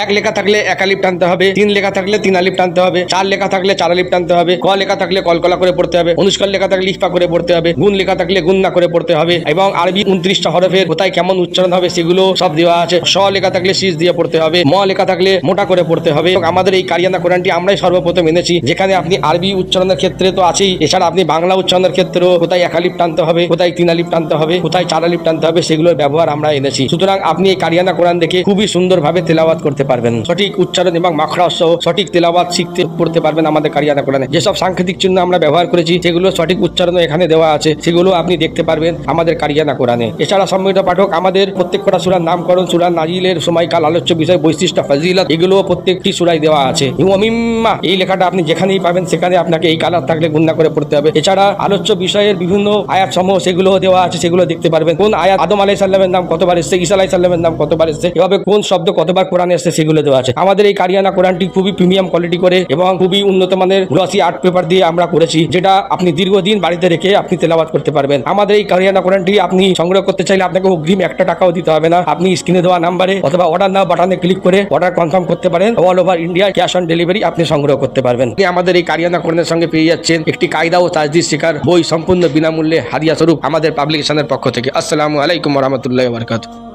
এক লেখা থাকলে এক আলিফ টানতে হবে, তিন লেখা থাকলে তিন আলিফ টানতে হবে, চার লেখা থাকলে চার আলিফ টানতে হবে, ক লেখা থাকলে কলকলা করে পড়তে হবে, অনুষ্কার লেখা থাকলে ইফা করে পড়তে হবে, গুণ লেখা থাকলে গুন্না করে পড়তে হবে এবং আরবি 29টা হরফের কোথায় কেমন উচ্চারণ হবে সেগুলো সব দেওয়া আছে। স লেখা থাকলে শীষ দিয়ে পড়তে হবে, ম লেখা থাকলে মোটা করে পড়তে হবে। আমাদের এই কারিয়ানা কোরআনটি আমরাই সর্বপ্রথম এনেছি, যেখানে আপনি আরবি উচ্চারণের ক্ষেত্রে তো আছেই, এছাড়া আপনি বাংলা উচ্চারণের ক্ষেত্রেও কোথায় এক আলিফ টানতে হবে, কোথায় তিন আলিফ টানতে হবে, কোথায় চার আলিফ টানতে হবে সেগুলোর ব্যবহার আমরা এনেছি। সুতরাং আপনি এই কারিয়ানা কোরআন দেখে খুবই সুন্দরভাবে তেলাওয়াত করতে পারবেন, সঠিক উচ্চারণ এবং মাখরাজ সহ সঠিক তেলাওয়াত শিখতে পড়তে পারবেন। আমাদের কারিয়ানা কোরআনে যেসব সাংকেতিক চিহ্ন আমরা ব্যবহার করেছি সেগুলো সঠিক উচ্চারণও এখানে দেওয়া আছে, সেগুলো আপনি দেখতে পারবেন আমাদের কারিয়ানা কোরআনে। এছাড়া সম্মানিত পাঠক, আমাদের প্রত্যেকটা সূরার নামকরণ, সূরা নাজিলের সময়কাল, আলোচ্য বিষয়, বৈশিষ্ট্য, ফাজিলত এগুলো প্রত্যেকটি সূরায় দেওয়া আছে। ওয়ামিম্মা এই লেখাটা আপনি যেখানেই পাবেন সেখানে আপনাকে এই কালার থাকলে গুণনা করে পড়তে হবে। এছাড়া আলোচ্য বিষয়ের বিভিন্ন আয়াত সমূহ সেগুলো দেওয়া আছে, সেগুলো দেখতে পারবেন। কোন আয়াত আদম আলাইহিস সালামের নাম কতবার এসেছে, ঈসা আলাইহিস সালামের নাম কতবার এসেছে, এভাবে কোন শব্দ কতবার কোরআনে এসেছে সেগুলো দেওয়া আছে। আমাদের এই কারিয়ানা কোরআনটি খুবই প্রিমিয়াম কোয়ালিটি করে এবং খুবই উন্নত মানের গ্লসি আর্ট পেপার দিয়ে আমরা করেছি, যেটা আপনি দীর্ঘদিন বাড়িতে রেখে আপনি তেলাওয়াত করতে পারবেন। আমাদের এই কারিয়ানা কোরআনটি আপনি সংগ্রহ করতে চাইলে আপনাকে অগ্রিম 1 টাকাও দিতে হবে না। আপনি স্ক্রিনে দেওয়া নাম্বারে অথবা অর্ডার নাও বাটনে ক্লিক করে অর্ডার কনফার্ম করতে পারেন। All over India cash on delivery আপনি সংগ্রহ করতে পারবেন। আমাদের এই কারিয়ানা কোরআনের সঙ্গে পেয়ে যাচ্ছেন একটি কায়দা ও তাজদিদ শেখার বই, সম্পূর্ণ বিনামূল্যে হাদিয়া স্বরূপ আমাদের পাবলিকেশনের পক্ষ থেকে। আসসালামু আলাইকুম ওয়া রাহমাতুল্লাহি ওয়া বারাকাতুহু।